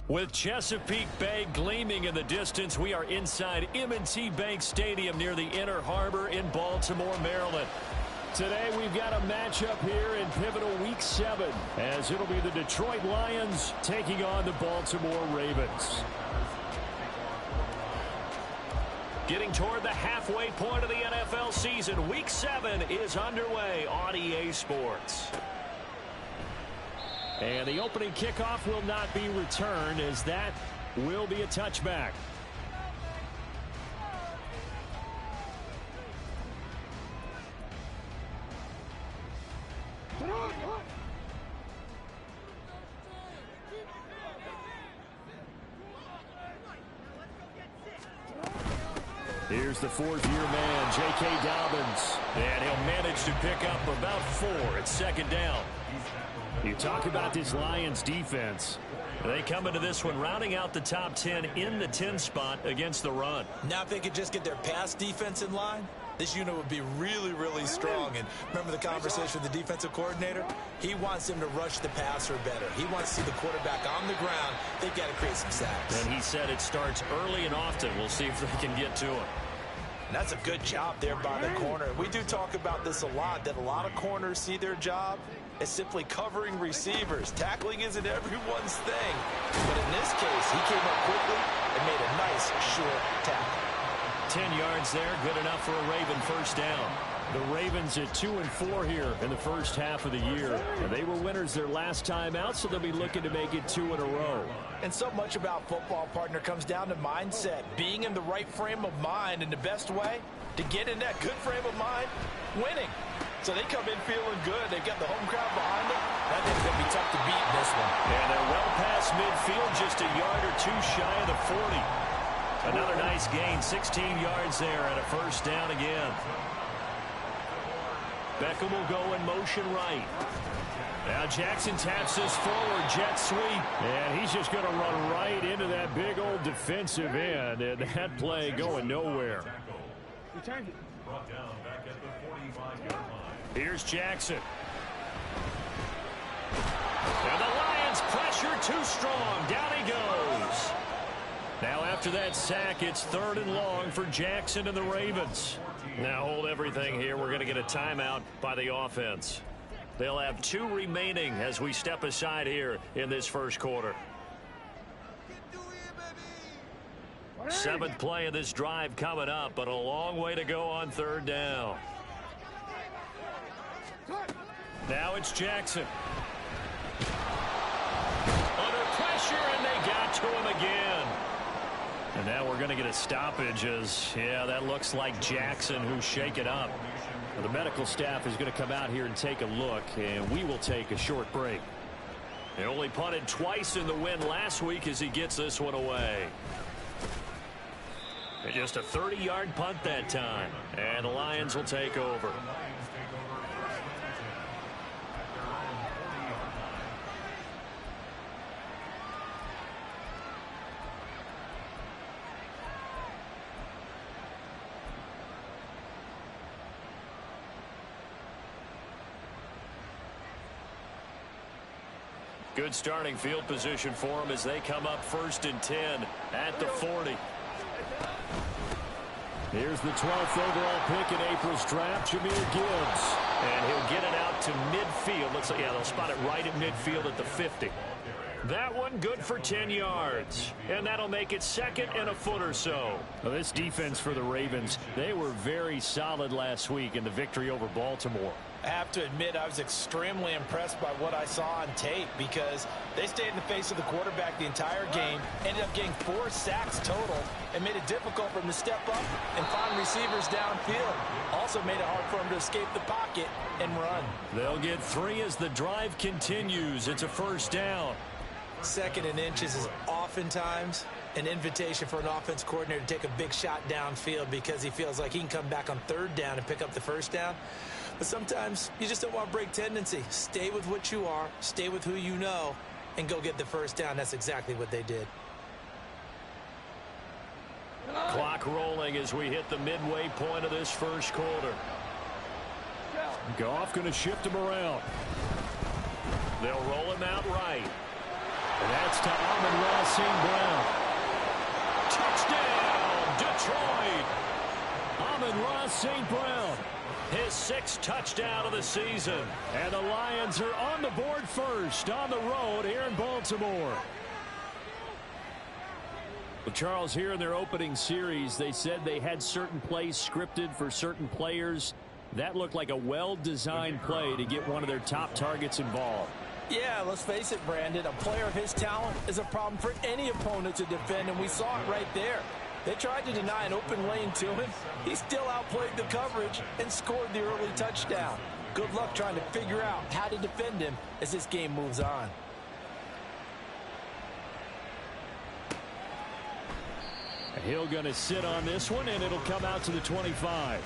With Chesapeake Bay gleaming in the distance, we are inside M&T Bank Stadium near the Inner Harbor in Baltimore, Maryland. Today we've got a matchup here in pivotal Week 7, as it'll be the Detroit Lions taking on the Baltimore Ravens. Getting toward the halfway point of the NFL season, Week 7 is underway on EA Sports. And the opening kickoff will not be returned, as that will be a touchback. Here's the fourth-year man, J.K. Dobbins. And he'll manage to pick up about 4 at second down. You talk about this Lions defense. They come into this one rounding out the top 10 in the 10 spot against the run. Now if they could just get their pass defense in line, this unit would be really, really strong. And remember the conversation with the defensive coordinator? He wants them to rush the passer better. He wants to see the quarterback on the ground. They've got to create some sacks. And he said it starts early and often. We'll see if they can get to him. And that's a good job there by the corner. We do talk about this a lot, that a lot of corners see their job as simply covering receivers. Tackling isn't everyone's thing. But in this case, he came up quickly and made a nice, short tackle. 10 yards there, good enough for a Raven first down. The Ravens at 2-4 here in the first half of the year. And they were winners their last time out, so they'll be looking to make it 2 in a row. And so much about football, partner, comes down to mindset. Being in the right frame of mind, and the best way to get in that good frame of mind, winning. So they come in feeling good. They've got the home crowd behind them. I think it's going to be tough to beat in this one. And they're well past midfield, just a yard or 2 shy of the 40. Another nice gain, 16 yards there, and a first down again. Beckham will go in motion right. Now Jackson taps this forward, jet sweep. And he's just going to run right into that big old defensive end. And that play going nowhere. Here's Jackson. And the Lions pressure too strong. Down he goes. Now after that sack, it's 3rd and long for Jackson and the Ravens. Now hold everything here. We're going to get a timeout by the offense. They'll have 2 remaining as we step aside here in this first quarter. 7th play of this drive coming up, but a long way to go on 3rd down. Now it's Jackson. Under pressure, and they got to him again. And now we're going to get a stoppage as, yeah, that looks like Jackson who's shaken up. Well, the medical staff is going to come out here and take a look, and we will take a short break. He only punted twice in the win last week as he gets this one away. And just a 30-yard punt that time, and the Lions will take over. Good starting field position for them as they come up 1st and 10 at the 40. Here's the 12th overall pick in April's draft, Jahmyr Gibbs. And he'll get it out to midfield. Looks like, yeah, they'll spot it right at midfield at the 50. That one good for 10 yards. And that'll make it 2nd and a foot or so. Well, this defense for the Ravens, they were very solid last week in the victory over Baltimore. I have to admit, I was extremely impressed by what I saw on tape because they stayed in the face of the quarterback the entire game, ended up getting 4 sacks total, and made it difficult for him to step up and find receivers downfield. Also made it hard for him to escape the pocket and run. They'll get 3 as the drive continues. It's a first down. 2nd and inches is oftentimes an invitation for an offense coordinator to take a big shot downfield because he feels like he can come back on 3rd down and pick up the first down. But sometimes you just don't want to break tendency. Stay with what you are, stay with who you know, and go get the first down. That's exactly what they did. Clock rolling as we hit the midway point of this first quarter. Goff going to shift him around. They'll roll him out right. And that's to Amon-Ra St. Brown. Touchdown, Detroit! Amon-Ra St. Brown, his 6th touchdown of the season. And the Lions are on the board first on the road here in Baltimore. Well, Charles, here in their opening series, they said they had certain plays scripted for certain players. That looked like a well-designed play to get one of their top targets involved. Yeah, let's face it, Brandon. A player of his talent is a problem for any opponent to defend, and we saw it right there. They tried to deny an open lane to him. He still outplayed the coverage and scored the early touchdown. Good luck trying to figure out how to defend him as this game moves on. Hill going to sit on this one, and it'll come out to the 25.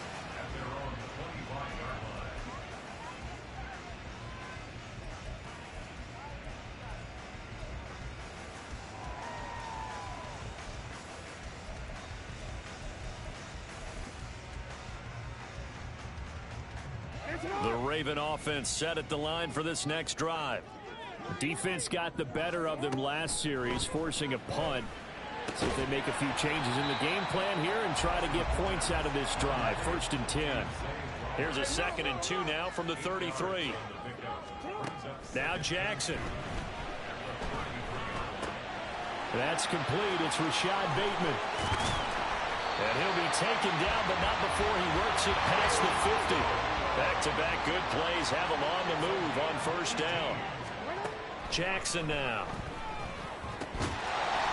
The Raven offense set at the line for this next drive. Defense got the better of them last series, forcing a punt. See if they make a few changes in the game plan here and try to get points out of this drive. 1st and 10. Here's a 2nd and 2 now from the 33. Now Jackson. That's complete. It's Rashad Bateman. And he'll be taken down, but not before he works it past the 50. Back-to-back good plays have him on the move on 1st down. Jackson now.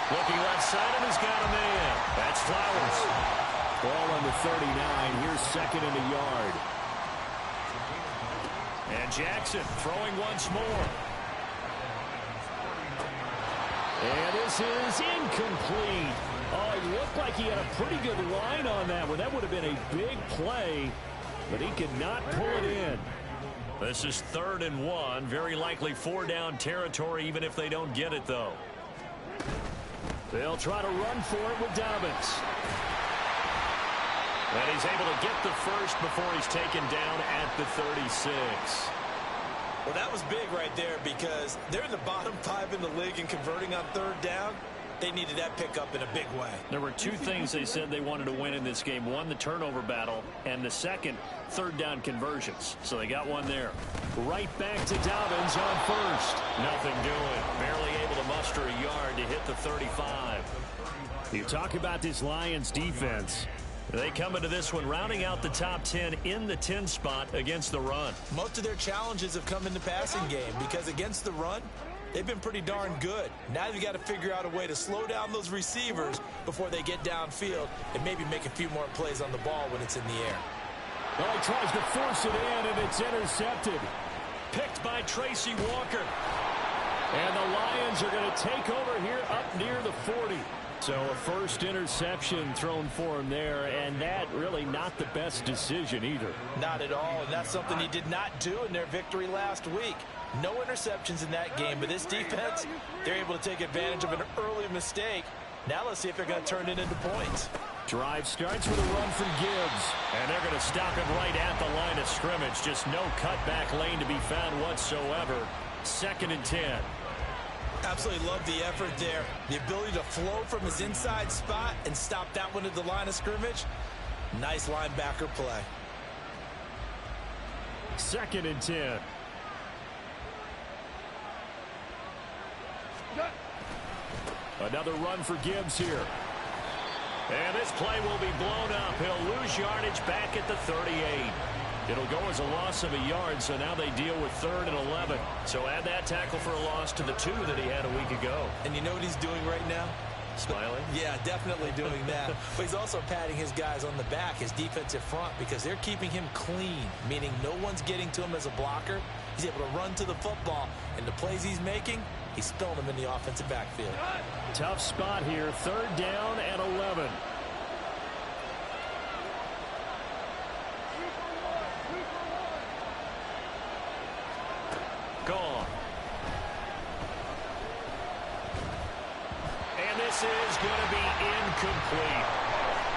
Looking left side, and he's got a man. That's Flowers. Ball on the 39. Here's 2nd and a yard. And Jackson throwing once more. And this is incomplete. Oh, it looked like he had a pretty good line on that one. That would have been a big play, but he could not pull it in. This is 3rd and 1. Very likely 4-down territory, even if they don't get it, though. They'll try to run for it with Dobbins. And he's able to get the first before he's taken down at the 36. Well, that was big right there because they're in the bottom 5 in the league in converting on 3rd down. They needed that pickup in a big way. There were 2 things they said they wanted to win in this game. One, the turnover battle, and the second, 3rd down conversions. So they got one there. Right back to Dobbins on 1st. Nothing doing. Barely able to muster a yard to hit the 35. You talk about this Lions defense. They come into this one rounding out the top 10 in the 10 spot against the run. Most of their challenges have come in the passing game because against the run, they've been pretty darn good. Now they've got to figure out a way to slow down those receivers before they get downfield and maybe make a few more plays on the ball when it's in the air. Well, he tries to force it in, and it's intercepted. Picked by Tracy Walker. And the Lions are going to take over here up near the 40. So a first interception thrown for him there, and that really not the best decision either. Not at all, and that's something he did not do in their victory last week. No interceptions in that game, but this defense, they're able to take advantage of an early mistake. Now let's see if they're going to turn it into points. Drive starts with a run from Gibbs. And they're going to stop him right at the line of scrimmage. Just no cutback lane to be found whatsoever. 2nd and 10. Absolutely love the effort there. The ability to flow from his inside spot and stop that one at the line of scrimmage. Nice linebacker play. 2nd and 10. Another run for Gibbs here. And this play will be blown up. He'll lose yardage back at the 38. It'll go as a loss of a yard, so now they deal with 3rd and 11. So add that tackle for a loss to the 2 that he had a week ago. And you know what he's doing right now? Smiling? Yeah, definitely doing that. But he's also patting his guys on the back, his defensive front, because they're keeping him clean, meaning no one's getting to him as a blocker. He's able to run to the football, and the plays he's making, he's spilling them in the offensive backfield. Tough spot here, 3rd down and 11. Gone. And this is going to be incomplete.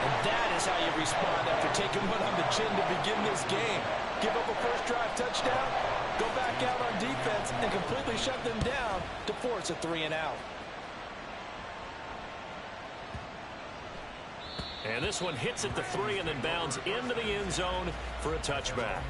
And that is how you respond after taking one on the chin to begin this game. Give up a first drive touchdown, go back out on defense and completely shut them down to force a 3-and-out. And this one hits at the 3 and then bounds into the end zone for a touchback.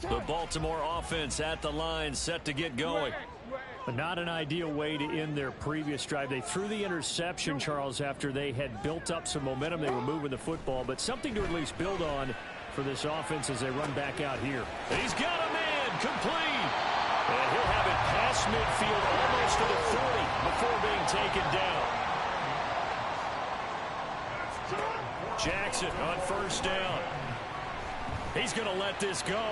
The Baltimore offense at the line, set to get going. But not an ideal way to end their previous drive. They threw the interception, Charles, after they had built up some momentum. They were moving the football, but something to at least build on for this offense as they run back out here. He's got a man, complete. And he'll have it past midfield, almost to the 40 before being taken down. Jackson on first down. He's going to let this go.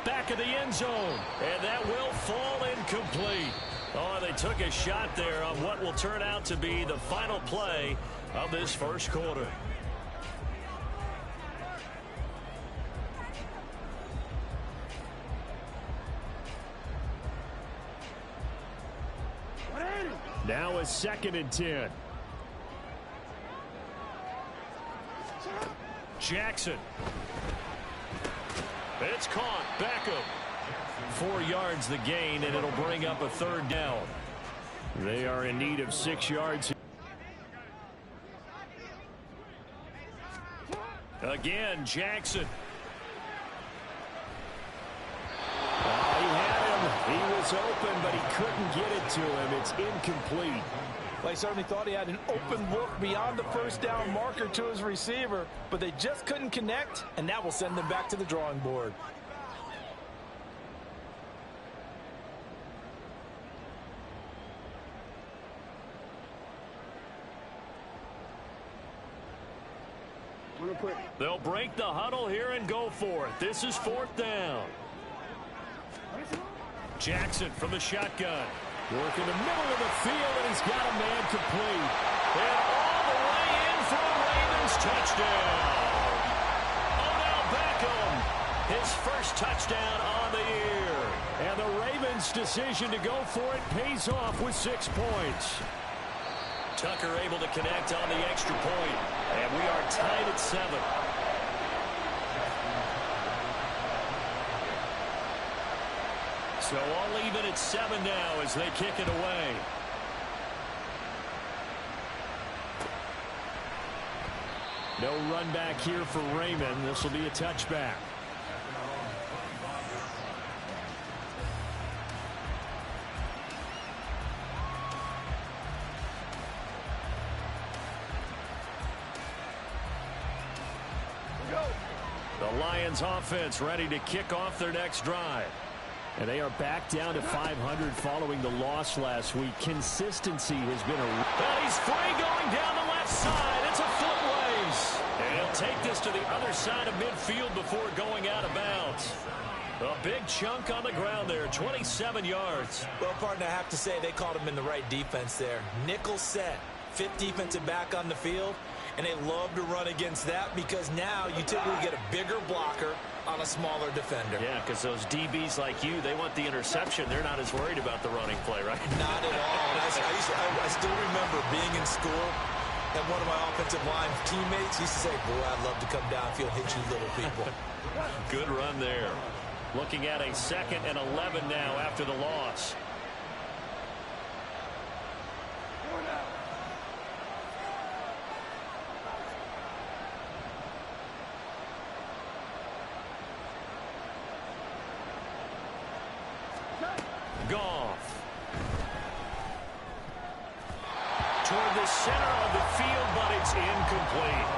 Back of the end zone. And that will fall incomplete. Oh, they took a shot there on what will turn out to be the final play of this first quarter. Now a 2nd and 10. Jackson. It's caught. Beckham. 4 yards the gain, and it'll bring up a 3rd down. They are in need of 6 yards. Again, Jackson. He had him. He was open, but he couldn't get it to him. It's incomplete. Well, he certainly thought he had an open look beyond the first down marker to his receiver, but they just couldn't connect, and that will send them back to the drawing board. They'll break the huddle here and go for it. This is 4th down. Jackson from the shotgun. Work in the middle of the field, and he's got a man complete. And all the way in for a Ravens touchdown. Odell Beckham, his first touchdown on the year. And the Ravens' decision to go for it pays off with 6 points. Tucker able to connect on the extra point. And we are tied at 7. So all even at 7 now as they kick it away. No run back here for Raymond. This will be a touchback. The Lions offense ready to kick off their next drive. And they are back down to 500 following the loss last week. Consistency has been a... And he's free going down the left side. It's a foot race. And he'll take this to the other side of midfield before going out of bounds. A big chunk on the ground there, 27 yards. Well, partner, I have to say they called him in the right defense there. Nickel set, 5th defensive back on the field. And they love to run against that because now you typically get a bigger blocker on a smaller defender. Yeah, because those DBs like you, they want the interception. They're not as worried about the running play, right? Not at all. I still remember being in school, and one of my offensive line teammates used to say, boy, I'd love to come downfield and hit you little people. Good run there. Looking at a 2nd and 11 now after the loss. Goff. Toward the center of the field, but it's incomplete.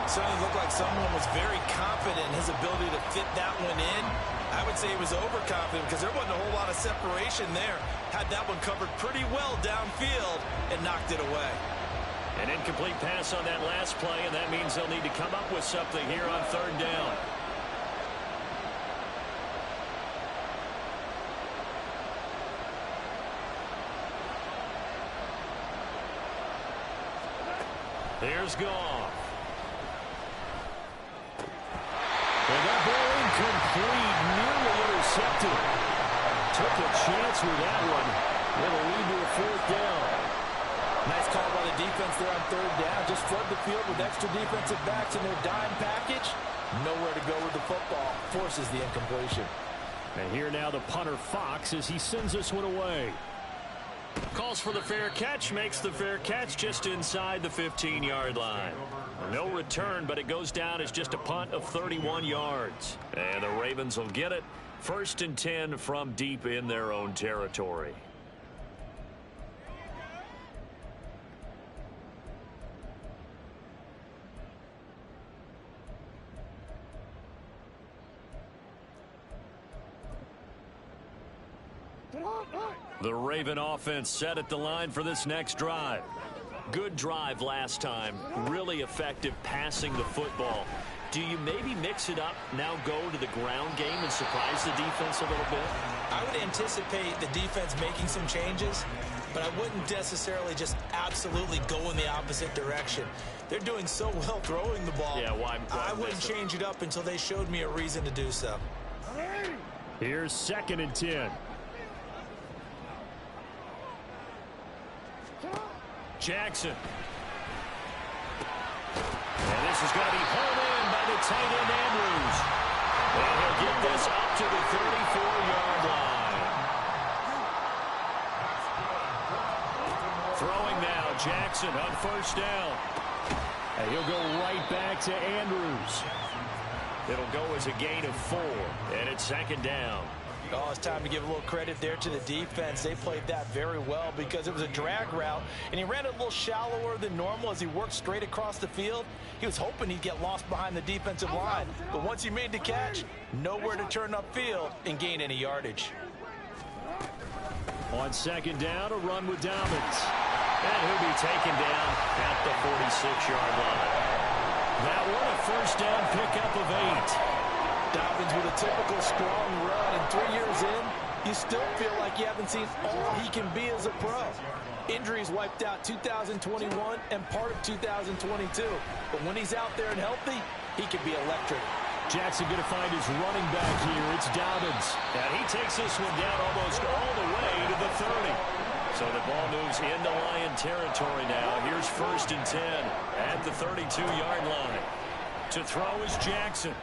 Certainly looked like someone was very confident in his ability to fit that one in. I would say he was overconfident because there wasn't a whole lot of separation there. Had that one covered pretty well downfield and knocked it away. An incomplete pass on that last play, and that means they'll need to come up with something here on 3rd down. There's Goff. And that ball incomplete, nearly intercepted. Took a chance with that one. It'll lead to a fourth down. Nice call by the defense there on third down. Just flood the field with extra defensive backs in their dime package. Nowhere to go with the football. Forces the incompletion. And here now the punter Fox as he sends this one away. Calls for the fair catch, makes the fair catch just inside the 15-yard line. No return, but it goes down as just a punt of 31 yards. And the Ravens will get it. 1st and 10 from deep in their own territory. The Raven offense set at the line for this next drive. Good drive last time. Really effective passing the football. Do you maybe mix it up, now go to the ground game and surprise the defense a little bit? I would anticipate the defense making some changes, but I wouldn't necessarily just absolutely go in the opposite direction. They're doing so well throwing the ball. Yeah, why I wouldn't change it up until they showed me a reason to do so. Here's 2nd and 10. Jackson. And this is going to be hauled in by the tight end Andrews. And he'll get this up to the 34-yard line. Throwing now, Jackson on 1st down. And he'll go right back to Andrews. It'll go as a gain of 4, and it's 2nd down. Oh, it's time to give a little credit there to the defense. They played that very well because it was a drag route, and he ran it a little shallower than normal as he worked straight across the field. He was hoping he'd get lost behind the defensive line, but once he made the catch, nowhere to turn upfield and gain any yardage. On 2nd down, a run with Dobbins. And he'll be taken down at the 46-yard line. That one a 1st down pickup of 8. Dobbins with a typical strong run, and 3 years in, you still feel like you haven't seen all he can be as a pro. Injuries wiped out 2021 and part of 2022. But when he's out there and healthy, he can be electric. Jackson going to find his running back here. It's Dobbins. And he takes this one down almost all the way to the 30. So the ball moves into Lion territory now. Here's 1st and 10 at the 32-yard line. To throw is Jackson.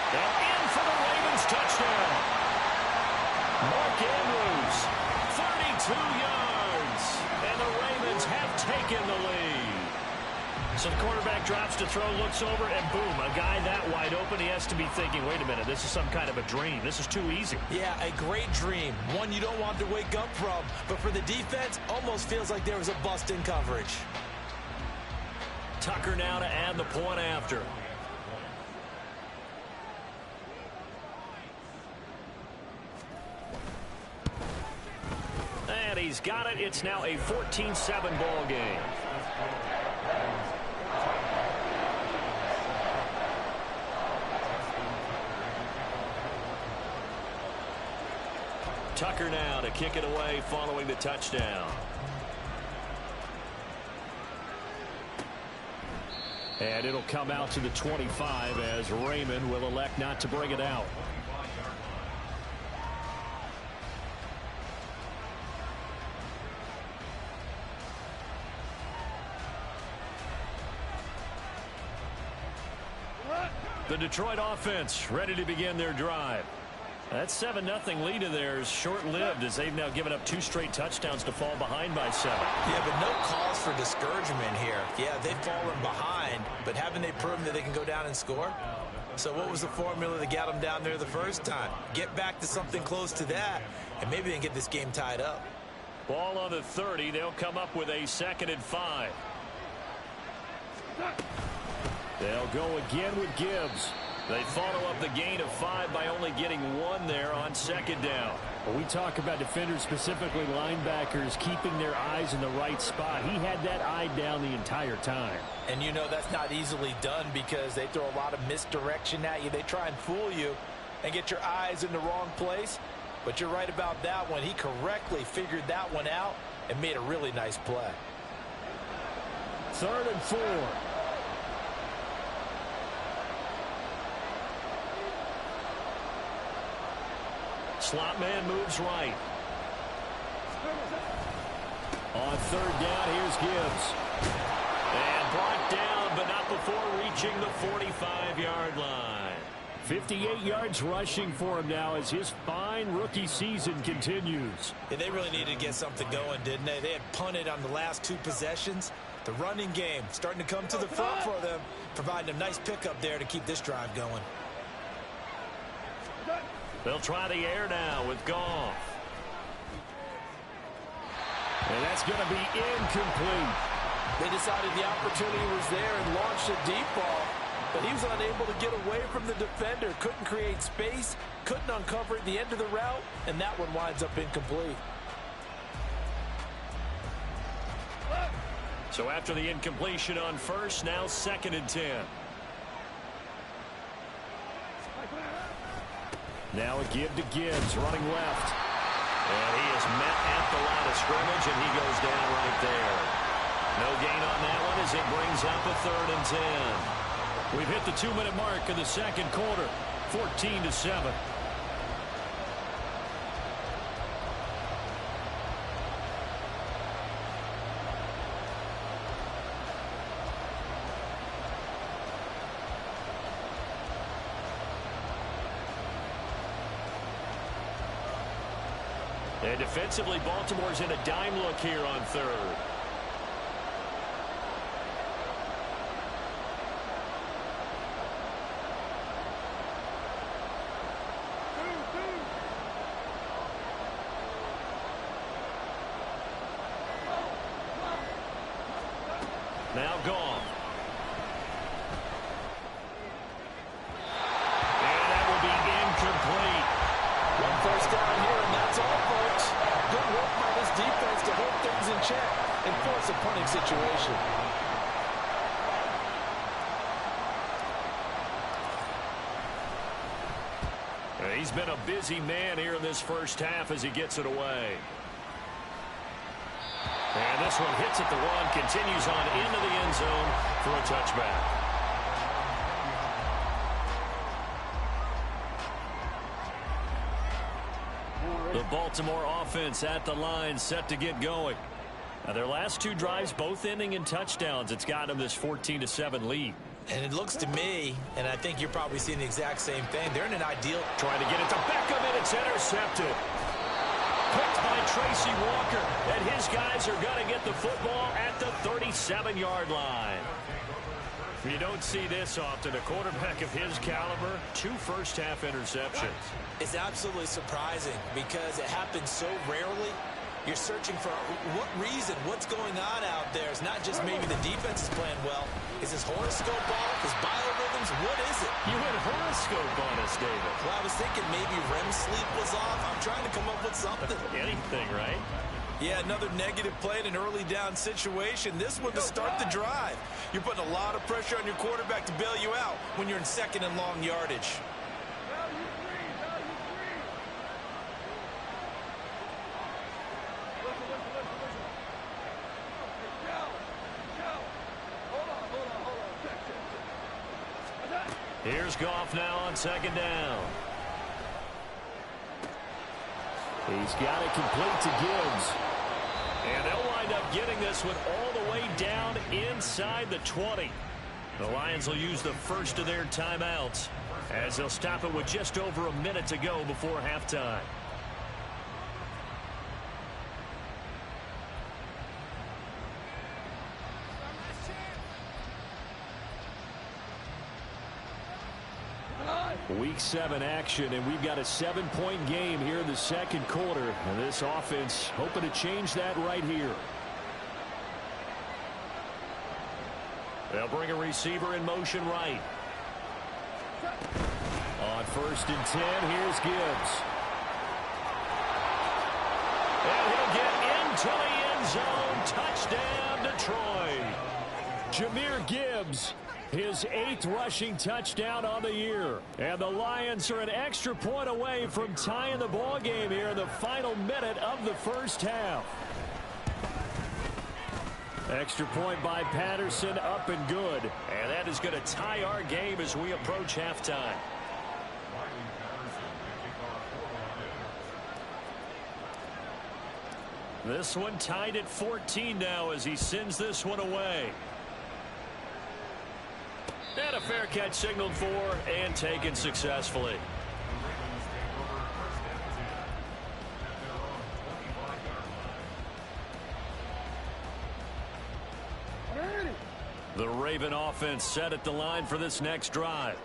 And in for the Ravens touchdown. Mark Andrews, 32 yards. And the Ravens have taken the lead. So the quarterback drops to throw, looks over, and boom, a guy that wide open. He has to be thinking, wait a minute, this is some kind of a dream. This is too easy. Yeah, a great dream. One you don't want to wake up from. But for the defense, almost feels like there was a bust in coverage. Tucker now to add the point after. And he's got it. It's now a 14-7 ball game. Tucker now to kick it away following the touchdown. And it'll come out to the 25 as Raymond will elect not to bring it out. The Detroit offense ready to begin their drive. That 7-0 lead of theirs short-lived as they've now given up 2 straight touchdowns to fall behind by 7. Yeah, but no cause for discouragement here. Yeah, they've fallen behind, but haven't they proven that they can go down and score? So what was the formula that got them down there the first time? Get back to something close to that, and maybe they can get this game tied up. Ball on the 30. They'll come up with a 2nd and 5. They'll go again with Gibbs. They follow up the gain of 5 by only getting 1 there on 2nd down. When we talk about defenders, specifically linebackers, keeping their eyes in the right spot, he had that eye down the entire time. And you know that's not easily done because they throw a lot of misdirection at you. They try and fool you and get your eyes in the wrong place. But you're right about that one. He correctly figured that one out and made a really nice play. 3rd and 4. Slot man moves right. On third down, here's Gibbs. And brought down, but not before reaching the 45-yard line. 58 yards rushing for him now as his fine rookie season continues. Yeah, they really needed to get something going, didn't they? They had punted on the last 2 possessions. The running game starting to come to the front for them, providing a nice pickup there to keep this drive going. They'll try the air now with Goff. And that's going to be incomplete. They decided the opportunity was there and launched a deep ball, but he was unable to get away from the defender, couldn't create space, couldn't uncover at the end of the route, and that one winds up incomplete. So after the incompletion on first, now 2nd and 10. Now a give to Gibbs, running left. And he is met at the line of scrimmage, and he goes down right there. No gain on that one as it brings up a 3rd and 10. We've hit the 2-minute mark in the second quarter, 14-7. And defensively, Baltimore's in a dime look here on 3rd. Now Goff. And that will be incomplete. 1 first down here, and that's all, folks. Good work by this defense to hold things in check and force a punting situation. He's been a busy man here in this first half as he gets it away. And this one hits at the 1, continues on into the end zone for a touchback. The Baltimore offense at the line, set to get going. Now their last 2 drives both ending in touchdowns. It's got them this 14-7 lead. And it looks to me, and I think you're probably seeing the exact same thing, they're in an ideal. Trying to get it to Beckham, and it's intercepted. Picked by Tracy Walker, and his guys are going to get the football at the 37-yard line. You don't see this often. A quarterback of his caliber, 2 first-half interceptions. It's absolutely surprising because it happens so rarely. You're searching for what reason, what's going on out there. It's not just maybe the defense is playing well. Is his horoscope off? His biorhythms? What is it? You had horoscope on us, David. Well, I was thinking maybe REM sleep was off. I'm trying to come up with something. Anything, right? Yeah, another negative play in an early down situation. This one to start the drive. You're putting a lot of pressure on your quarterback to bail you out when you're in 2nd and long yardage. Here's Goff now on 2nd down. He's got it complete to Gibbs. And they'll wind up getting this one all the way down inside the 20. The Lions will use the first of their timeouts as they'll stop it with just over a minute to go before halftime. Week 7 action, and we've got a 7-point game here in the second quarter. And this offense hoping to change that right here. They'll bring a receiver in motion right. On 1st and 10, here's Gibbs. And he'll get into the end zone. Touchdown, Detroit. Jahmyr Gibbs, his 8th rushing touchdown on the year. And the Lions are an extra point away from tying the ball game here in the final minute of the first half. Extra point by Patterson, up and good. And that is going to tie our game as we approach halftime. This one tied at 14 now as he sends this one away. And a fair catch signaled for and taken successfully. The Raven offense set at the line for this next drive.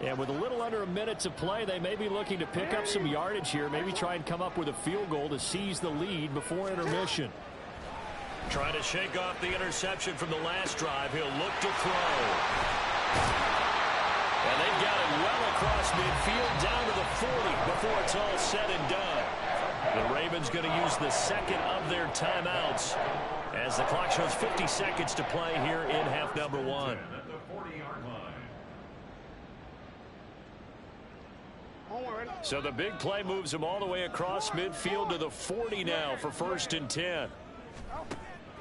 And with a little under a minute to play, they may be looking to pick up some yardage here, maybe try and come up with a field goal to seize the lead before intermission. Trying to shake off the interception from the last drive. He'll look to throw. And they've got it well across midfield down to the 40 before it's all said and done. The Ravens going to use the second of their timeouts as the clock shows 50 seconds to play here in half number one. So the big play moves him all the way across midfield to the 40 now for 1st and 10.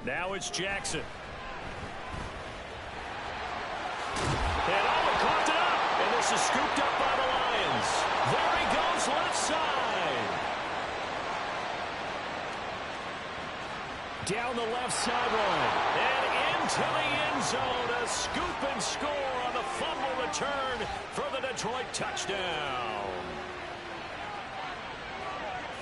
Now it's Jackson. And coughed it up. And this is scooped up by the Lions. There he goes left side. Down the left sideline. And into the end zone. A scoop and score on the fumble return for the Detroit touchdown.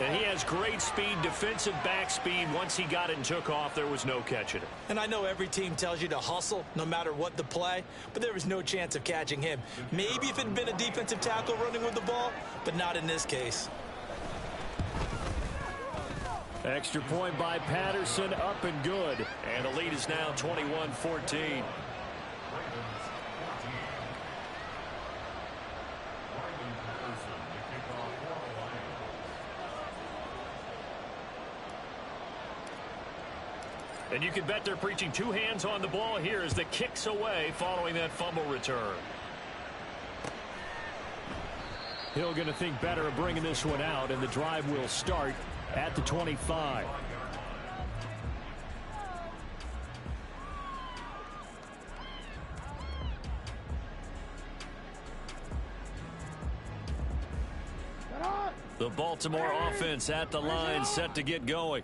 And he has great speed, defensive back speed. Once he got it and took off, there was no catching it. And I know every team tells you to hustle no matter what the play, but there was no chance of catching him. Maybe if it had been a defensive tackle running with the ball, but not in this case. Extra point by Patterson, up and good. And the lead is now 21-14. And you can bet they're preaching two hands on the ball here as the kick's away following that fumble return. Hill going to think better of bringing this one out, and the drive will start at the 25. The Baltimore offense at the line set to get going.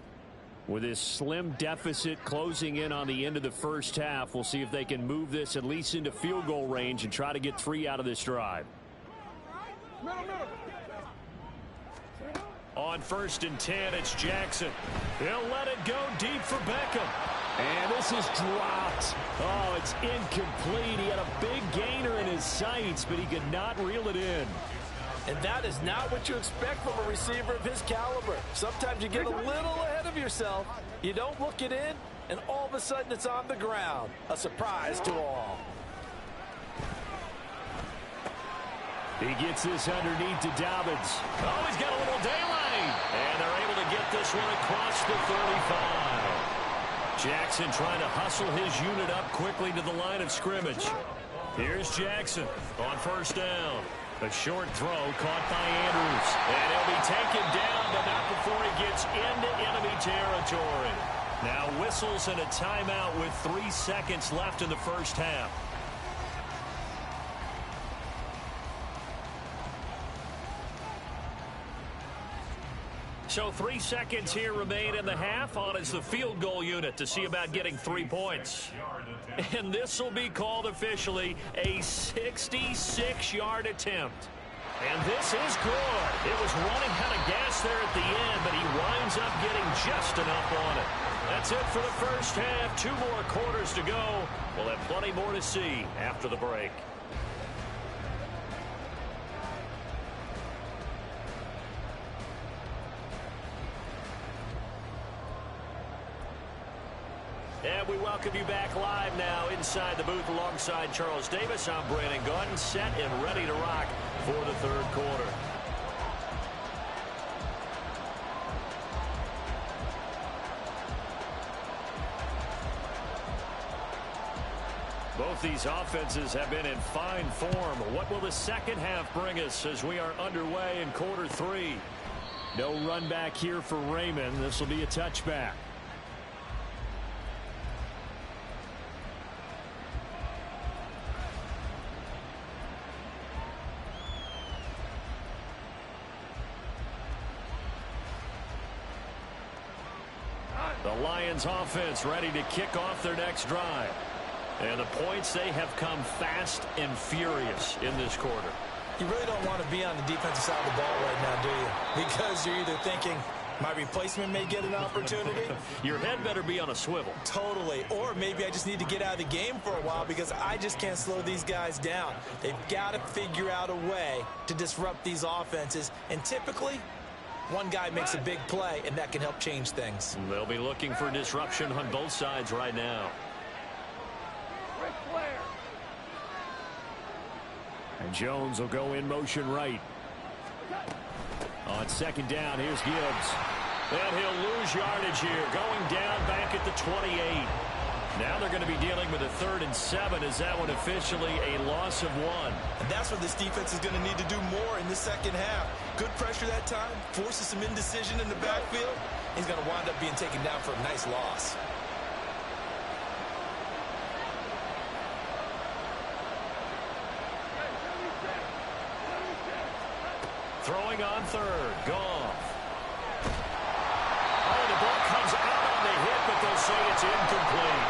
With this slim deficit closing in on the end of the first half, we'll see if they can move this at least into field goal range and try to get 3 out of this drive. On 1st and 10, it's Jackson. He'll let it go deep for Beckham. And this is dropped. Oh, it's incomplete. He had a big gainer in his sights, but he could not reel it in. And that is not what you expect from a receiver of his caliber. Sometimes you get a little ahead of yourself. You don't look it in, and all of a sudden it's on the ground. A surprise to all. He gets this underneath to Dobbins. Oh, he's got a little daylight. And they're able to get this one across the 35. Jackson trying to hustle his unit up quickly to the line of scrimmage. Here's Jackson on 1st down. A short throw caught by Andrews. And he'll be taken down, but not before he gets into enemy territory. Now whistles and a timeout with 3 seconds left in the first half. So 3 seconds here remain in the half. On is the field goal unit to see about getting 3 points. And this will be called officially a 66-yard attempt. And this is good. It was running out of gas there at the end, but he winds up getting just enough on it. That's it for the first half. 2 more quarters to go. We'll have plenty more to see after the break. And we welcome you back live now inside the booth alongside Charles Davis. I'm Brandon Gaudin, set and ready to rock for the third quarter. Both these offenses have been in fine form. What will the second half bring us as we are underway in quarter 3? No run back here for Raymond. This will be a touchback. The Lions offense ready to kick off their next drive. And the points, they have come fast and furious in this quarter. You really don't want to be on the defensive side of the ball right now, do you? Because you're either thinking, my replacement may get an opportunity. Your head better be on a swivel. Totally. Or maybe I just need to get out of the game for a while because I just can't slow these guys down. They've got to figure out a way to disrupt these offenses. And typically, one guy makes a big play, and that can help change things. They'll be looking for disruption on both sides right now. And Jones will go in motion right. On second down, here's Gibbs. And he'll lose yardage here, going down back at the 28. Now they're going to be dealing with a 3rd and 7 as that one officially a loss of 1. And that's where this defense is going to need to do more in the second half. Good pressure that time, forces some indecision in the backfield. He's going to wind up being taken down for a nice loss. Throwing on 3rd. Goff. Oh, the ball comes out on the hit, but they'll say it's incomplete.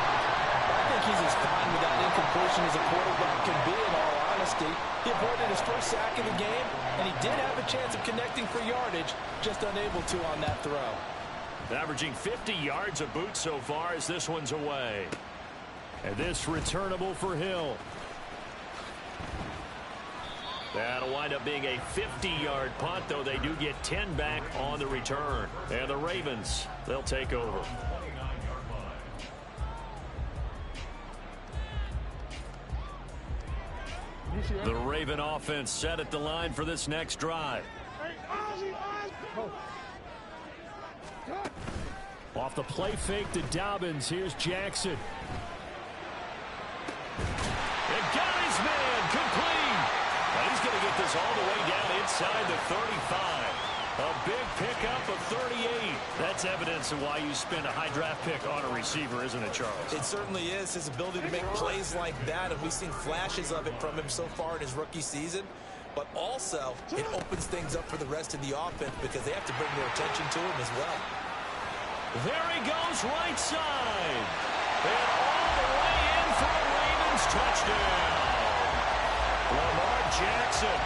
I think he's as fine with that incompletion as a quarterback can be, in all honesty. He avoided his first sack of the game, and he did have a chance of connecting for yardage, just unable to on that throw. Averaging 50 yards a boot so far as this one's away. And this returnable for Hill. That'll wind up being a 50-yard punt, though they do get 10 back on the return. And the Ravens, they'll take over. The Raven offense set at the line for this next drive. Off the play fake to Dobbins. Here's Jackson. And got his man complete. And he's going to get this all the way down inside the 35. A big pickup of 38. That's evidence of why you spend a high draft pick on a receiver, isn't it, Charles? It certainly is. His ability to make plays like that, and we've seen flashes of it from him so far in his rookie season. But also, it opens things up for the rest of the offense because they have to bring their attention to him as well. There he goes, right side. And all the way in for a Ravens touchdown. Lamar Jackson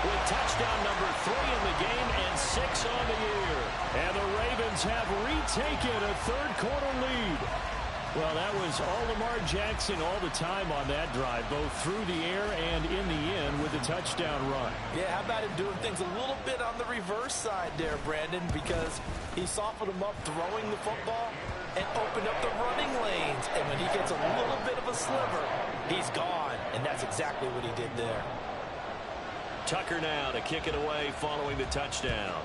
with touchdown number 3 in the game and 6 on the year. And the Ravens have retaken a third-quarter lead. Well, that was all Lamar Jackson all the time on that drive, both through the air and in the end with the touchdown run. Yeah, how about him doing things a little bit on the reverse side there, Brandon, because he softened him up throwing the football and opened up the running lanes. And when he gets a little bit of a sliver, he's gone. And that's exactly what he did there. Tucker now to kick it away following the touchdown.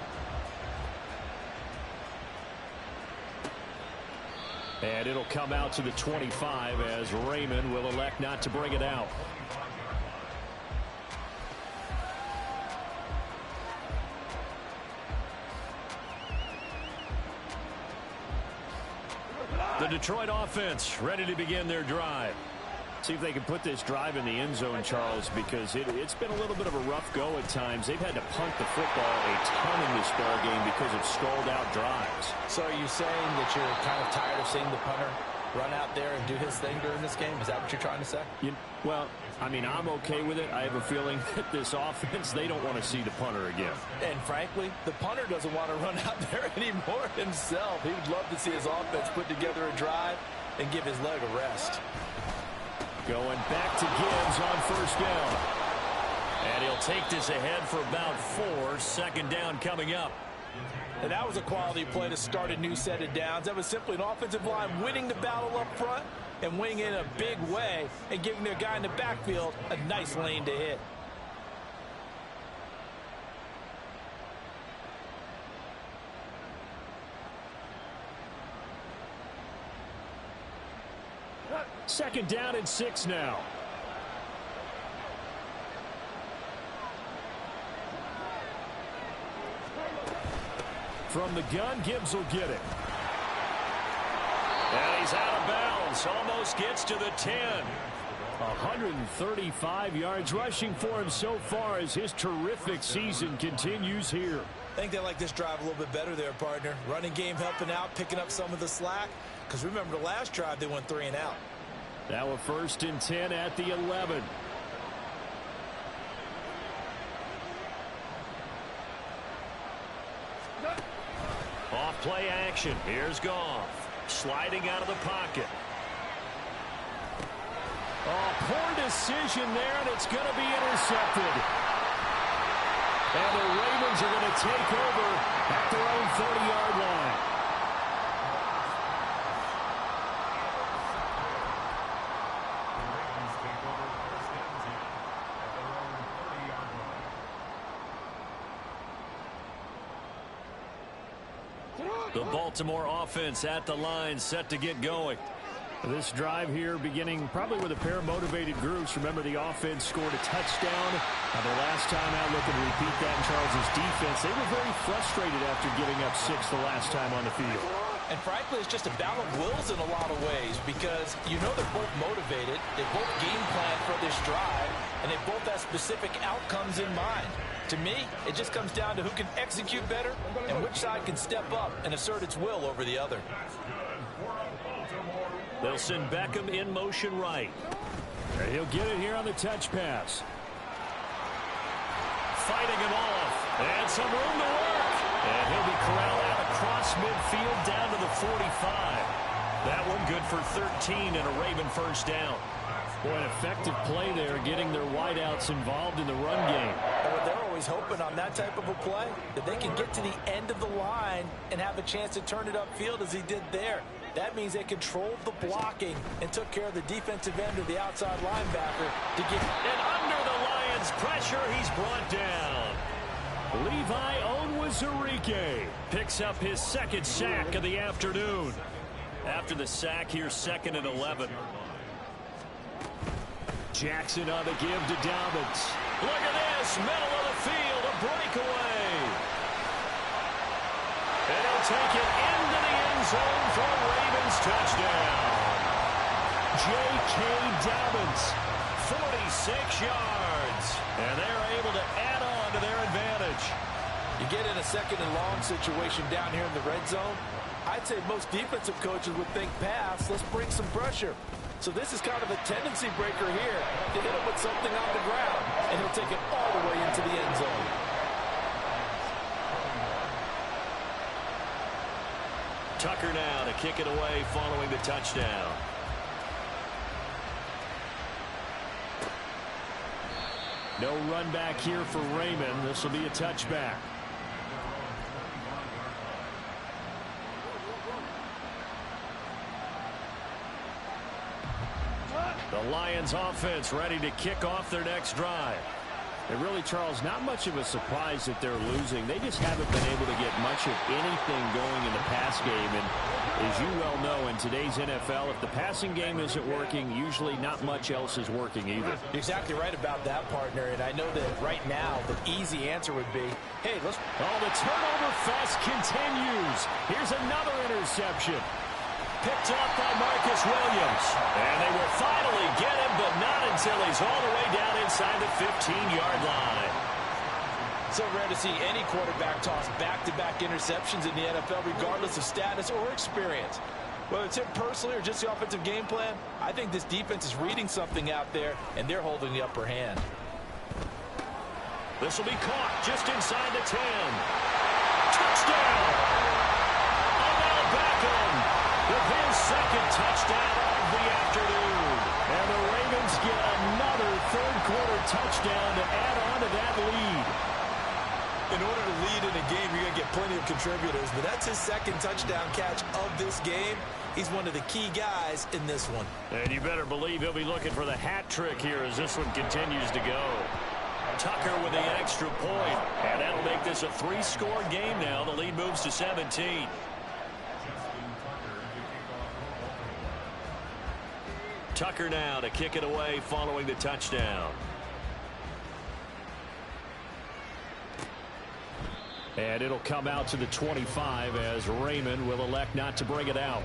And it'll come out to the 25 as Raymond will elect not to bring it out. The Detroit offense ready to begin their drive. See if they can put this drive in the end zone, Charles, because it's been a little bit of a rough go at times. They've had to punt the football a ton in this ball game because of stalled-out drives. So are you saying that you're kind of tired of seeing the punter run out there and do his thing during this game? Is that what you're trying to say? Well, I mean, I'm okay with it. I have a feeling that this offense, they don't want to see the punter again. And frankly, the punter doesn't want to run out there anymore himself. He would love to see his offense put together a drive and give his leg a rest. Going back to Gibbs on first down. And he'll take this ahead for about 4. Second down coming up. And that was a quality play to start a new set of downs. That was simply an offensive line winning the battle up front and winning in a big way and giving their guy in the backfield a nice lane to hit. Second down and 6 now. From the gun, Gibbs will get it. And he's out of bounds. Almost gets to the 10. 135 yards rushing for him so far as his terrific season continues here. I think they like this drive a little bit better there, partner. Running game helping out, picking up some of the slack. Because remember, the last drive, they went 3 and out. Now a 1st and 10 at the 11. Off play action. Here's Goff. Sliding out of the pocket. Oh, poor decision there, and it's going to be intercepted. And the Ravens are going to take over at their own 30-yard line. The Baltimore offense at the line, set to get going. This drive here beginning probably with a pair of motivated groups. Remember, the offense scored a touchdown. The last time out, looking to repeat that in Charles' defense. They were very frustrated after giving up 6 the last time on the field. And frankly, it's just a battle of wills in a lot of ways because you know they're both motivated. They both game plan for this drive, and they both have specific outcomes in mind. To me, it just comes down to who can execute better and which side can step up and assert its will over the other. They'll send Beckham in motion right. And he'll get it here on the touch pass. Fighting him off. And some room to work. And he'll be corralled out across midfield down to the 45. That one good for 13 and a Raven 1st down. Boy, an effective play there, getting their wideouts involved in the run game. But they're always hoping on that type of a play that they can get to the end of the line and have a chance to turn it upfield as he did there. That means they controlled the blocking and took care of the defensive end of the outside linebacker to get. And under the Lions' pressure, he's brought down. Levi Onwuzurike picks up his 2nd sack of the afternoon. After the sack, here's 2nd and 11. Jackson on the give to Dobbins. Look at this, middle of the field, a breakaway. And he'll take it into the end zone for a Ravens touchdown. J.K. Dobbins, 46 yards. And they're able to add on to their advantage. You get in a 2nd and long situation down here in the red zone. I'd say most defensive coaches would think pass, let's bring some pressure. So this is kind of a tendency breaker here to hit him with something on the ground, and he'll take it all the way into the end zone. Tucker now to kick it away following the touchdown. No run back here for Raymond. This will be a touchback. The Lions offense ready to kick off their next drive. And really, Charles, not much of a surprise that they're losing. They just haven't been able to get much of anything going in the pass game. And as you well know, in today's NFL, if the passing game isn't working, usually not much else is working either. You're exactly right about that, partner. And I know that right now the easy answer would be, hey, let's... Oh, the turnover fest continues. Here's another interception. Picked up by Marcus Williams. And they will finally get him, but not until he's all the way down inside the 15-yard line. So rare to see any quarterback toss back-to-back interceptions in the NFL, regardless of status or experience. Whether it's him personally or just the offensive game plan, I think this defense is reading something out there, and they're holding the upper hand. This will be caught just inside the 10. Touchdown! Odell Beckham with his 2nd touchdown of the afternoon. And the Ravens get another 3rd-quarter touchdown to add on to that lead. In order to lead in a game, you're going to get plenty of contributors, but that's his 2nd touchdown catch of this game. He's one of the key guys in this one. And you better believe he'll be looking for the hat trick here as this one continues to go. Tucker with the extra point, and that'll make this a 3-score game now. The lead moves to 17. Tucker now to kick it away following the touchdown. And it'll come out to the 25 as Raymond will elect not to bring it out.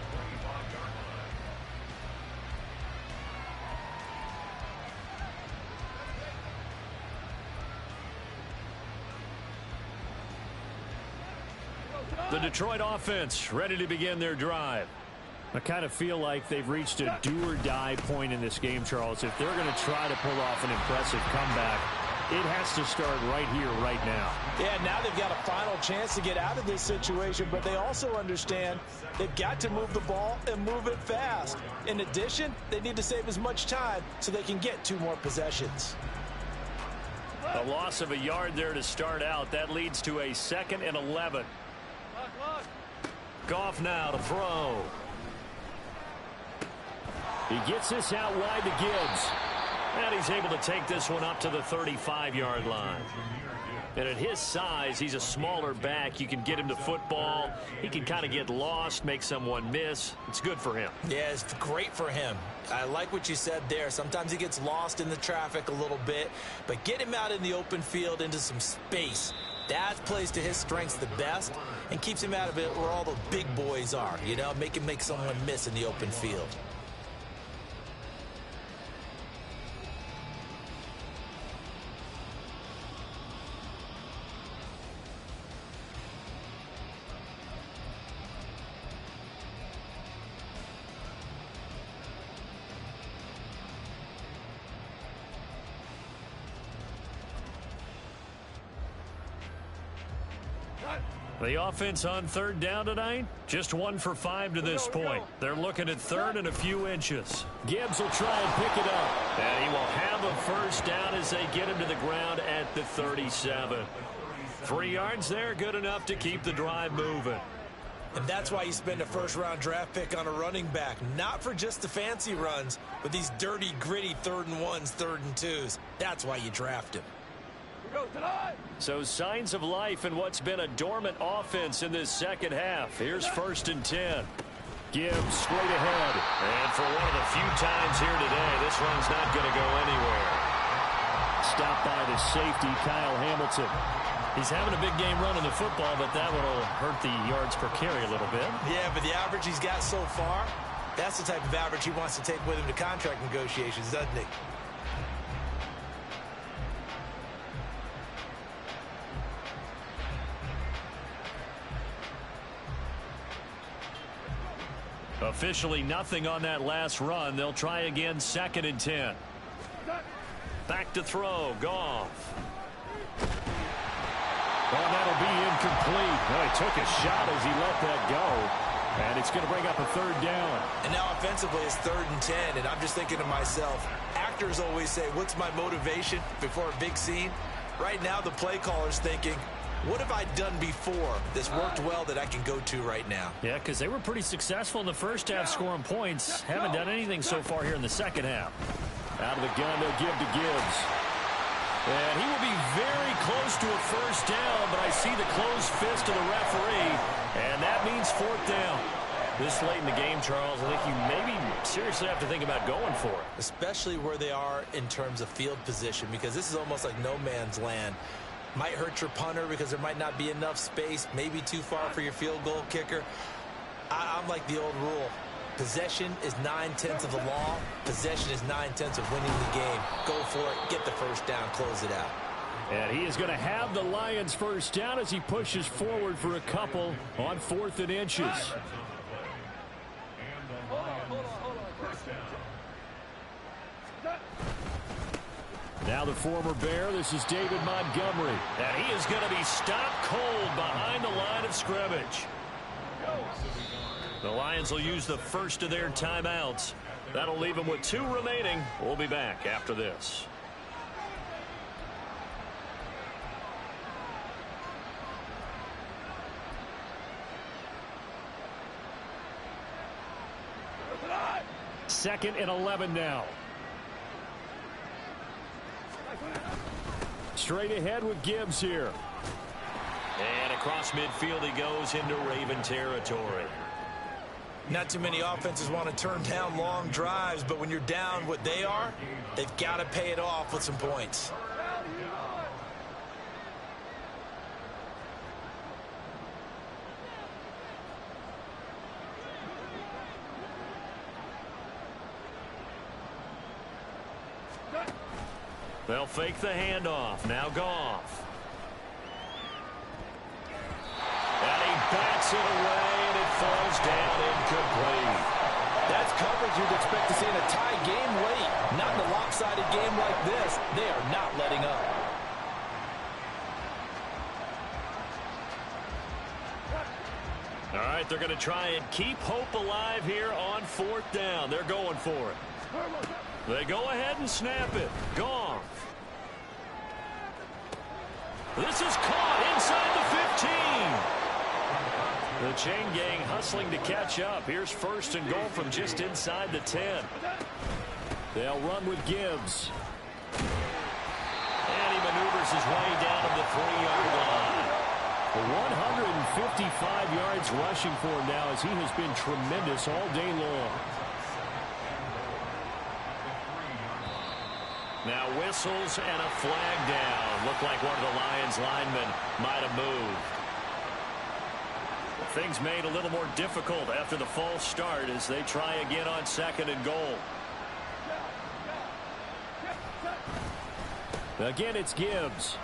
The Detroit offense ready to begin their drive. I kind of feel like they've reached a do-or-die point in this game, Charles. If they're going to try to pull off an impressive comeback, it has to start right here, right now. Yeah, now they've got a final chance to get out of this situation, but they also understand they've got to move the ball and move it fast. In addition, they need to save as much time so they can get 2 more possessions. A loss of a yard there to start out. That leads to a 2nd and 11. Goff now to throw. He gets this out wide to Gibbs. And he's able to take this one up to the 35-yard line. And at his size, he's a smaller back. You can get him to football. He can kind of get lost, make someone miss. It's good for him. Yeah, it's great for him. I like what you said there. Sometimes he gets lost in the traffic a little bit, but get him out in the open field into some space. That plays to his strengths the best and keeps him out of it where all the big boys are, you know, make him make someone miss in the open field. The offense on 3rd down tonight, just 1 for 5 to this point. They're looking at 3rd and a few inches. Gibbs will try and pick it up. And he will have a first down as they get him to the ground at the 37. 3 yards there, good enough to keep the drive moving. And that's why you spend a first-round draft pick on a running back. Not for just the fancy runs, but these dirty, gritty 3rd and 1s, 3rd and 2s. That's why you draft him. So signs of life in what's been a dormant offense in this second half. Here's 1st and 10. Gibbs straight ahead. And for one of the few times here today, this run's not going to go anywhere. Stopped by the safety, Kyle Hamilton. He's having a big game running the football, but that one will hurt the yards per carry a little bit. Yeah, but the average he's got so far, that's the type of average he wants to take with him to contract negotiations, doesn't he? Officially nothing on that last run. They'll try again, 2nd and 10. Back to throw, Goff. Oh, that'll be incomplete. Well, he took a shot as he let that go. And it's going to bring up a 3rd down. And now offensively it's 3rd and 10. And I'm just thinking to myself, actors always say, what's my motivation before a big scene? Right now the play caller's thinking, what have I done before that's worked well that I can go to right now? Yeah, because they were pretty successful in the first half scoring points. Haven't done anything so far here in the second half. Out of the gun, they'll give to Gibbs. And he will be very close to a first down, but I see the closed fist of the referee, and that means 4th down. This late in the game, Charles, I think you maybe seriously have to think about going for it. Especially where they are in terms of field position, because this is almost like no man's land. Might hurt your punter because there might not be enough space, maybe too far for your field goal kicker. I'm like the old rule. Possession is 9/10 of the law. Possession is 9/10 of winning the game. Go for it, get the first down, close it out. And he is going to have the Lions first down as he pushes forward for a couple on 4th and inches. Now the former Bear, this is David Montgomery. And he is going to be stopped cold behind the line of scrimmage. The Lions will use the first of their timeouts. That'll leave them with 2 remaining. We'll be back after this. Second and 11 now. Straight ahead with Gibbs here. And across midfield he goes into Raven territory. Not too many offenses want to turn down long drives, but when you're down what they are, they've got to pay it off with some points. They'll fake the handoff. Now Goff. And he bats it away, and it falls down incomplete. That's coverage you'd expect to see in a tie game late. Not in a lopsided game like this. They are not letting up. All right, they're going to try and keep hope alive here on 4th down. They're going for it. They go ahead and snap it. Gone. This is caught inside the 15. The chain gang hustling to catch up. Here's 1st and goal from just inside the 10. They'll run with Gibbs. And he maneuvers his way down to the 3-yard line. 155 yards rushing for him now as he has been tremendous all day long. Now whistles and a flag down. Looked like one of the Lions linemen might have moved. Things made a little more difficult after the false start as they try again on 2nd and goal. Again, it's Gibbs.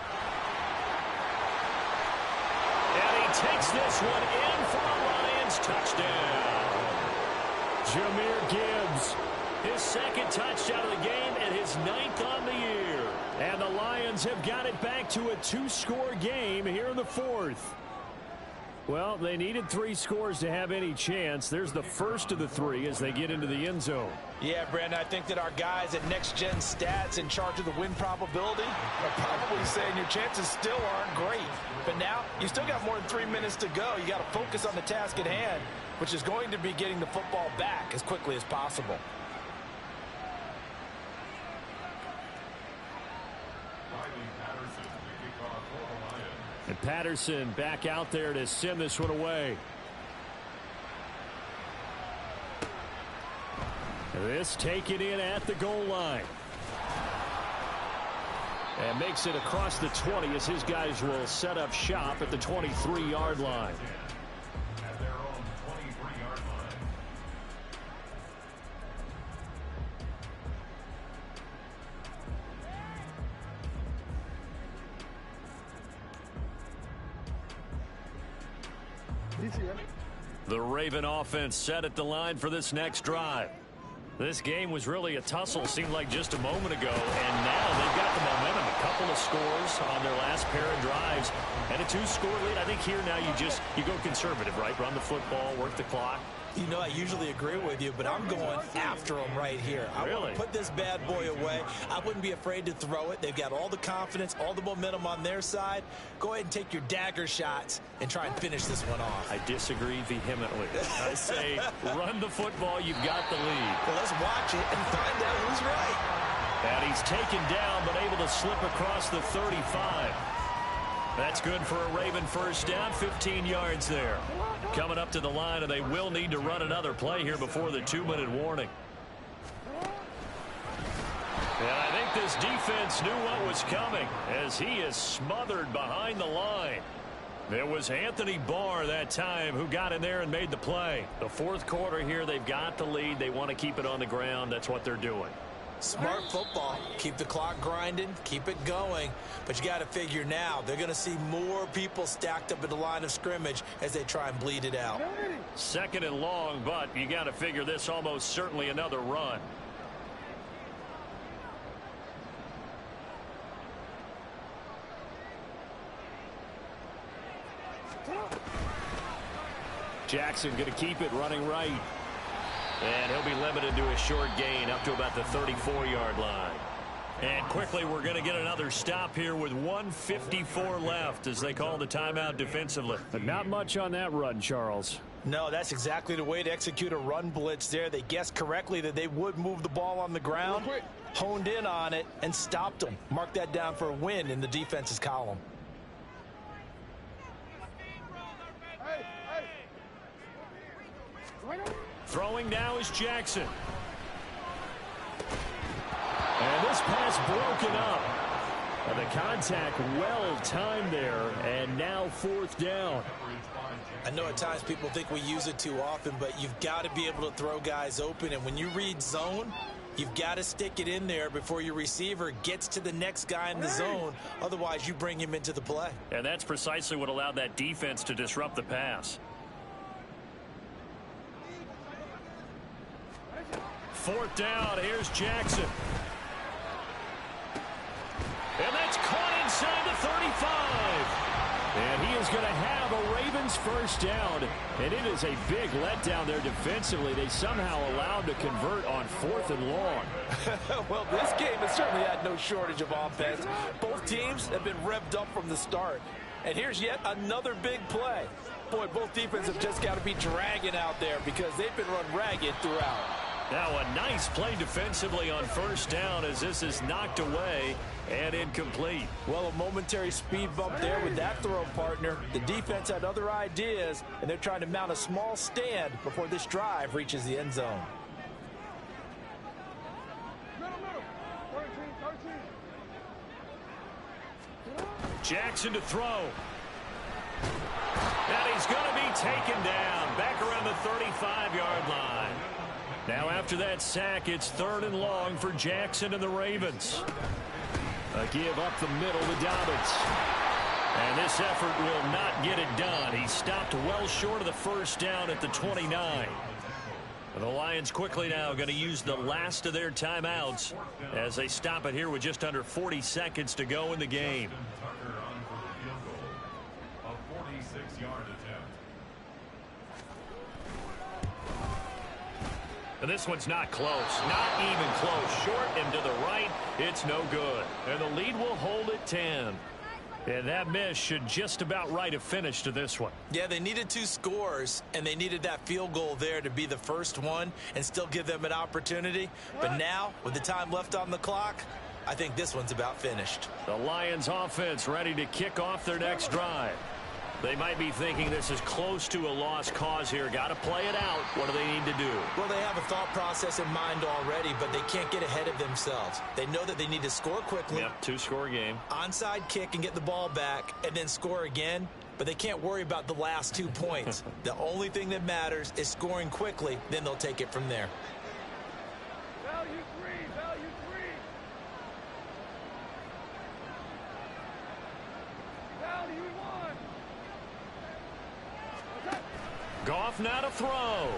And he takes this one in for a Lions touchdown. Jahmyr Gibbs, his 2nd touchdown of the game and his 9th on the year. And the Lions have got it back to a 2-score game here in the 4th. Well, they needed 3 scores to have any chance. There's the first of the 3 as they get into the end zone. Yeah, Brandon, I think that our guys at Next Gen Stats in charge of the win probability are probably saying your chances still aren't great. But now, you still got more than 3 minutes to go. You got to focus on the task at hand, which is going to be getting the football back as quickly as possible. And Patterson back out there to send this one away. This taken in at the goal line. And makes it across the 20 as his guys will set up shop at the 23-yard line. At their own 23-yard line. The Raven offense set at the line for this next drive. This game was really a tussle, seemed like just a moment ago, and now they've got the momentum. A couple of scores on their last pair of drives, and a 2-score lead. I think here now you go conservative, right? Run the football, work the clock. You know, I usually agree with you, but I'm going after them right here. I want to put this bad boy away. I wouldn't be afraid to throw it. They've got all the confidence, all the momentum on their side. Go ahead and take your dagger shots and try and finish this one off. I disagree vehemently. I say run the football. You've got the lead. Well, let's watch it and find out who's right. And he's taken down, but able to slip across the 35. That's good for a Raven first down, 15 yards there. Coming up to the line, and they will need to run another play here before the 2-minute warning. And I think this defense knew what was coming as he is smothered behind the line. It was Anthony Barr that time who got in there and made the play. The 4th quarter here, they've got the lead. They want to keep it on the ground. That's what they're doing. Smart football. Keep the clock grinding. Keep it going. But you got to figure now they're going to see more people stacked up at the line of scrimmage as they try and bleed it out. 2nd and long, but you got to figure this almost certainly another run. Jackson going to keep it running right. And he'll be limited to a short gain up to about the 34-yard line. And quickly, we're going to get another stop here with 1:54 left as they call the timeout defensively. But not much on that run, Charles. No, that's exactly the way to execute a run blitz there. They guessed correctly that they would move the ball on the ground, honed in on it, and stopped them. Mark that down for a win in the defense's column. Throwing now is Jackson. And this pass broken up. And the contact well timed there, and now 4th down. I know at times people think we use it too often, but you've got to be able to throw guys open. And when you read zone, You've got to stick it in there before your receiver gets to the next guy in the zone. Otherwise, you bring him into the play. And that's precisely what allowed that defense to disrupt the pass. Fourth down, here's Jackson. And that's caught inside the 35. And he is going to have a Ravens first down. And it is a big letdown there defensively. They somehow allowed to convert on 4th and long. Well, this game has certainly had no shortage of offense. Both teams have been revved up from the start. And here's yet another big play. Boy, both defenses have just got to be dragging out there because they've been run ragged throughout. Now a nice play defensively on first down as this is knocked away and incomplete. Well, a momentary speed bump there with that throw, partner. The defense had other ideas, and they're trying to mount a small stand before this drive reaches the end zone. Jackson to throw. And he's going to be taken down back around the 35-yard line. Now after that sack, it's 3rd and long for Jackson and the Ravens. A give up the middle to Dobbins. And this effort will not get it done. He stopped well short of the first down at the 29. The Lions quickly now going to use the last of their timeouts as they stop it here with just under 40 seconds to go in the game. A 46-yard attempt. And this one's not close. Not even close. Short and to the right. It's no good. And the lead will hold at 10. And that miss should just about write a finish to this one. Yeah, they needed 2 scores, and they needed that field goal there to be the first one and still give them an opportunity. But now, with the time left on the clock, I think this one's about finished. The Lions offense ready to kick off their next drive. They might be thinking this is close to a lost cause here. Got to play it out. What do they need to do? Well, they have a thought process in mind already, but they can't get ahead of themselves. They know that they need to score quickly. Yep, 2-score game. Onside kick and get the ball back and then score again, but they can't worry about the last 2 points. The only thing that matters is scoring quickly, then they'll take it from there. Value three. Value one. Goff now to throw.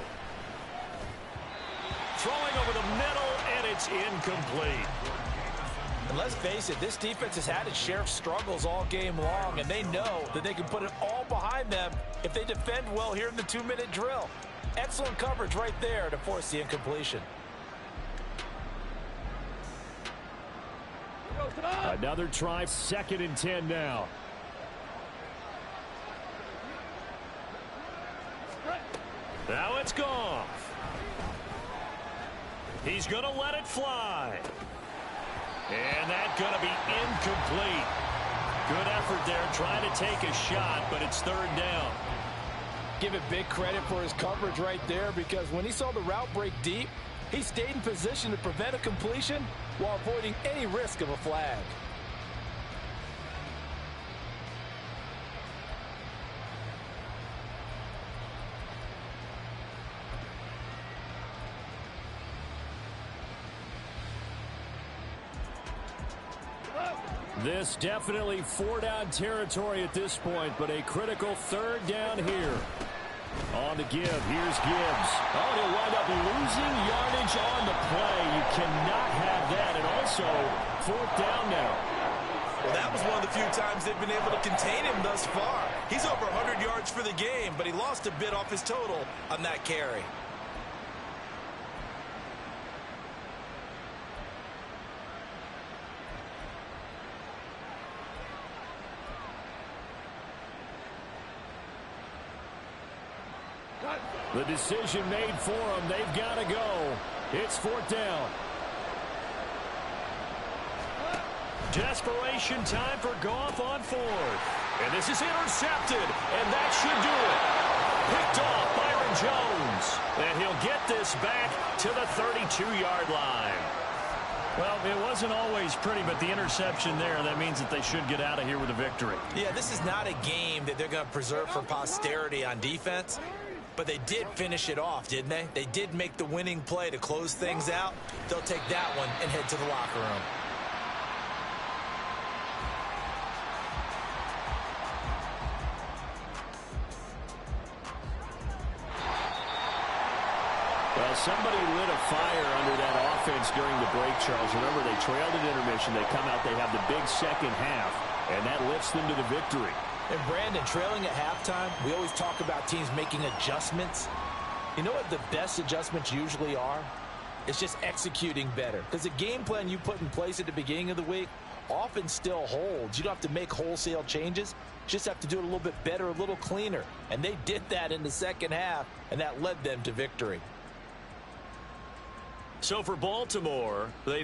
Throwing over the middle, and it's incomplete. And let's face it, this defense has had its share of struggles all game long, and they know that they can put it all behind them if they defend well here in the 2-minute drill. Excellent coverage right there to force the incompletion. Another try, 2nd and 10 now. Now it's Goff. He's going to let it fly. And that's going to be incomplete. Good effort there trying to take a shot, but it's 3rd down. Give it big credit for his coverage right there because when he saw the route break deep, he stayed in position to prevent a completion while avoiding any risk of a flag. This definitely 4-down territory at this point, but a critical 3rd down here. On to give. Here's Gibbs. Oh, and he'll wind up losing yardage on the play. You cannot have that. And also, 4th down now. Well, that was one of the few times they've been able to contain him thus far. He's over 100 yards for the game, but he lost a bit off his total on that carry. The decision made for them. They've got to go. It's 4th down. Desperation time for Goff on 4th. And this is intercepted. And that should do it. Picked off Byron Jones. And he'll get this back to the 32-yard line. Well, it wasn't always pretty, but the interception there, that means that they should get out of here with a victory. Yeah, this is not a game that they're going to preserve for posterity on defense. But they did finish it off, didn't they? They did make the winning play to close things out. They'll take that one and head to the locker room. Well, somebody lit a fire under that offense during the break, Charles. Remember, they trailed at intermission. They come out, they have the big second half, and that lifts them to the victory. And Brandon, trailing at halftime, we always talk about teams making adjustments. You know what the best adjustments usually are? It's just executing better. Because the game plan you put in place at the beginning of the week often still holds. You don't have to make wholesale changes. You just have to do it a little bit better, a little cleaner. And they did that in the second half, and that led them to victory. So for Baltimore, they